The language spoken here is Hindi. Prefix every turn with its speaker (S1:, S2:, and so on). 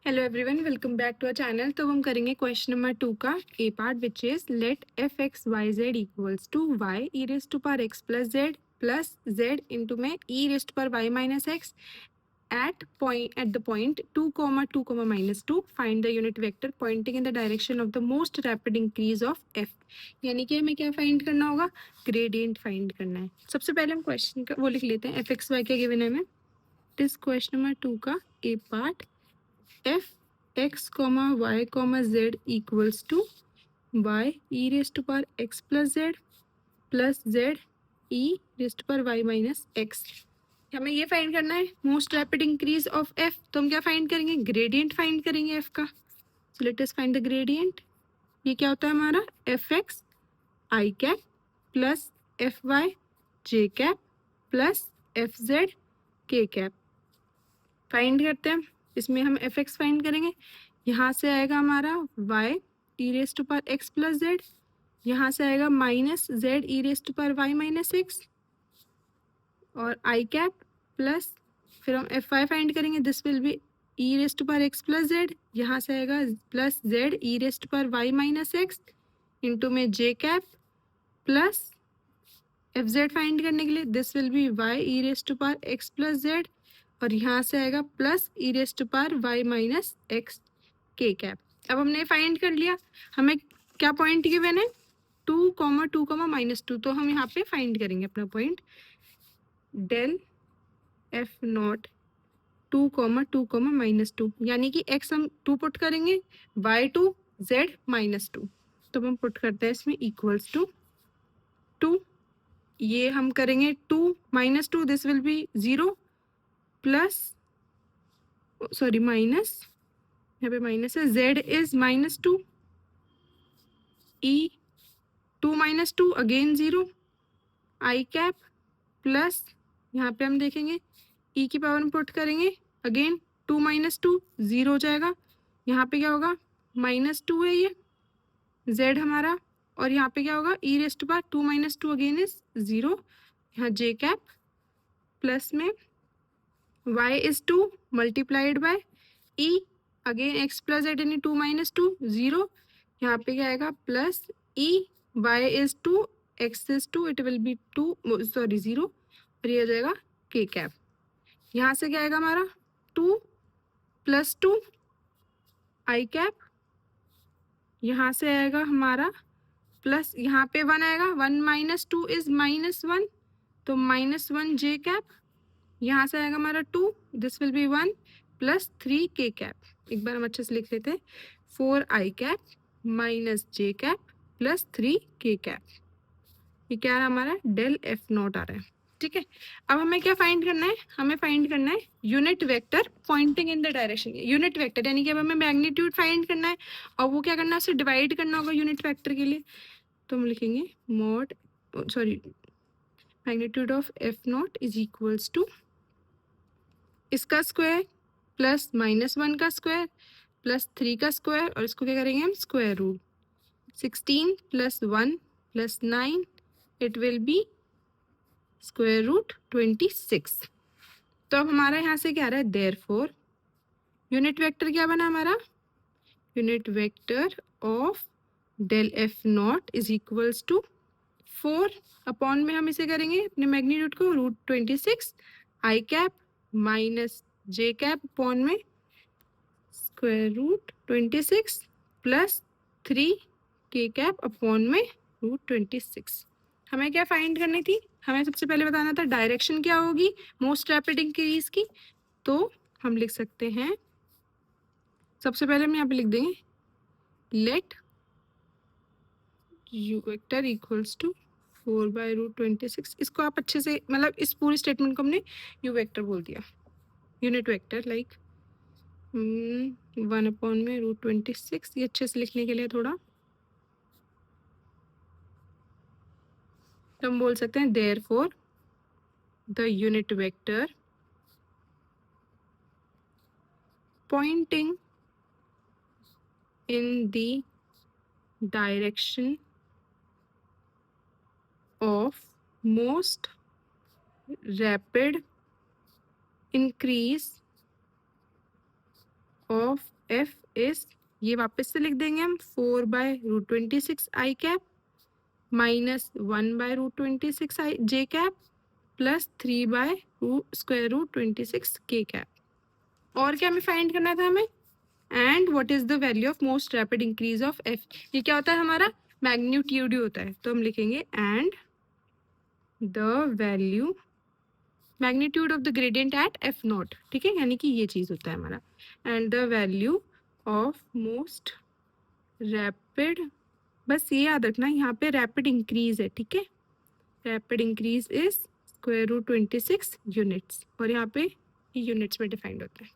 S1: Hello everyone, welcome back to our channel. तो हम करेंगे क्वेश्चन नंबर 2 का A part, which is let F X Y Z equals to Y E raised to power X plus Z into में E raised to power Y minus X at the point 2, 2, -2 find the unit vector pointing in the direction of the most rapid increase of F. यानी कि हमें क्या फाइंड करना होगा? ग्रेडियंट फाइंड करना है। सबसे पहले हम क्वेश्चन का वो लिख लेते हैं, एफ एक्स वाई क्या गिवन है हमें। दिस क्वेश्चन नंबर 2 का A part, f x comma y comma z equals to y e raised to power x plus z e raised to power y minus x। हमें ये फाइंड करना है most rapid increase of f। तो हम क्या फाइंड करेंगे? ग्रेडियंट फाइंड करेंगे f का। So let us find the gradient. ये क्या होता है हमारा? एफ एक्स आई कैप प्लस एफ वाई जे कैप प्लस एफ जेड के कैप। फाइंड करते हैं। इसमें हम एफ एक्स फाइंड करेंगे। यहाँ से आएगा हमारा y E raise to power x plus Z, यहाँ से आएगा minus Z E raise to power y minus X और आई कैप प्लस, फिर हम एफ वाई फाइंड करेंगे। This will be E raise to power x plus Z, यहाँ से आएगा plus Z E raise to power y minus X into में J cap plus F Z find करने के लिए this will be y E raise to power x plus z और यहाँ से आएगा plus e raise to power y minus x k cap. अब हमने फाइंड कर लिया। हमें क्या पॉइंट गिवन है? 2, 2, -2। तो हम यहाँ पे फाइंड करेंगे अपना पॉइंट डेल एफ नॉट 2, 2, -2, यानी कि x हम 2 पुट करेंगे, y2 z -2। तो हम पुट करते हैं इसमें इक्वल्स टू 2, ये हम करेंगे 2 -2, this will B 0 plus sorry minus, यहाँ पे माइनस है, z is -2 E 2 -2 again 0 I cap plus, यहाँ पे हम देखेंगे ई की पावर में पुट करेंगे अगेन 2 -2 0 हो जाएगा। यहाँ पे क्या होगा? -2 है ये z हमारा, और यहाँ पे क्या होगा? ई रेस्ट पावर 2 -2 अगेन इज 0, यहाँ जे कैप प्लस में y is 2 multiplied by E again x plus Z यानी 2 -2 0, यहाँ पे क्या आएगा? Plus E y is 2 x is 2, it will B 2 sorry 0 और ये हो जाएगा k कैप। यहाँ से क्या आएगा हमारा? 2 + 2 आई कैप, यहाँ से आएगा हमारा प्लस, यहाँ पे 1 आएगा, 1 - 2 इज -1, तो -1 जे कैप, यहाँ से आएगा हमारा 2, this will B 1 plus 3 k cap. एक बार हम अच्छे से लिख लेते हैं, 4 आई cap minus j cap plus 3 k cap. ये क्या है हमारा? डेल एफ नॉट आ रहा है। ठीक है, अब हमें क्या फाइंड करना है? हमें फाइंड करना है unit vector pointing in the direction. Unit vector यानी कि अब हमें मैग्नीट्यूड फाइंड करना है और वो क्या करना है? उसे डिवाइड करना होगा यूनिट वेक्टर के लिए। तो हम लिखेंगे mod sorry magnitude of f naught is equals to इसका स्क्वायर प्लस -1 का स्क्वायर प्लस 3 का स्क्वायर, और इसको क्या करेंगे हम? Square root. 16 + 1 + 9 it will be square root 26। तो अब हमारा यहाँ से क्या आ रहा है? देयरफॉर यूनिट वेक्टर क्या बना हमारा? Unit vector of del f naught is equals to 4 upon में हम इसे करेंगे अपने मैग्नीट्यूड को √26 i cap minus j cap upon में square root 26 plus 3 k cap upon में √26। हमें क्या फाइंड करनी थी? हमें सबसे पहले बताना था डायरेक्शन क्या होगी मोस्ट रैपिड इंक्रीज की। तो हम लिख सकते हैं, सबसे पहले हम यहाँ पे लिख देंगे let u vector equals to 4/√26। इसको आप अच्छे से, मतलब इस पूरी स्टेटमेंट को हमने यू वेक्टर बोल दिया, यूनिट वेक्टर लाइक 1 अपॉन में √26। ये अच्छे से लिखने के लिए थोड़ा तो हम बोल सकते हैं therefore the unit vector pointing in the direction of most rapid increase of f is, ये वापस से लिख देंगे हम, 4/√26 i cap minus 1/√26 i j cap plus 3/√26 k cap. और क्या हमें फाइंड करना था हमें, and what is the value of most rapid increase of F, ये क्या होता है हमारा मैग्नीट्यूड होता है, तो हम लिखेंगे and the value magnitude of the gradient at f naught, ठीक है, यानी कि ये चीज होता है हमारा, and the value of most rapid, बस ये याद रखना यहाँ पे रैपिड इंक्रीज है, ठीक है, रैपिड इंक्रीज इज √26 यूनिट्स, और यहाँ पे यूनिट्स में डिफाइंड होता है।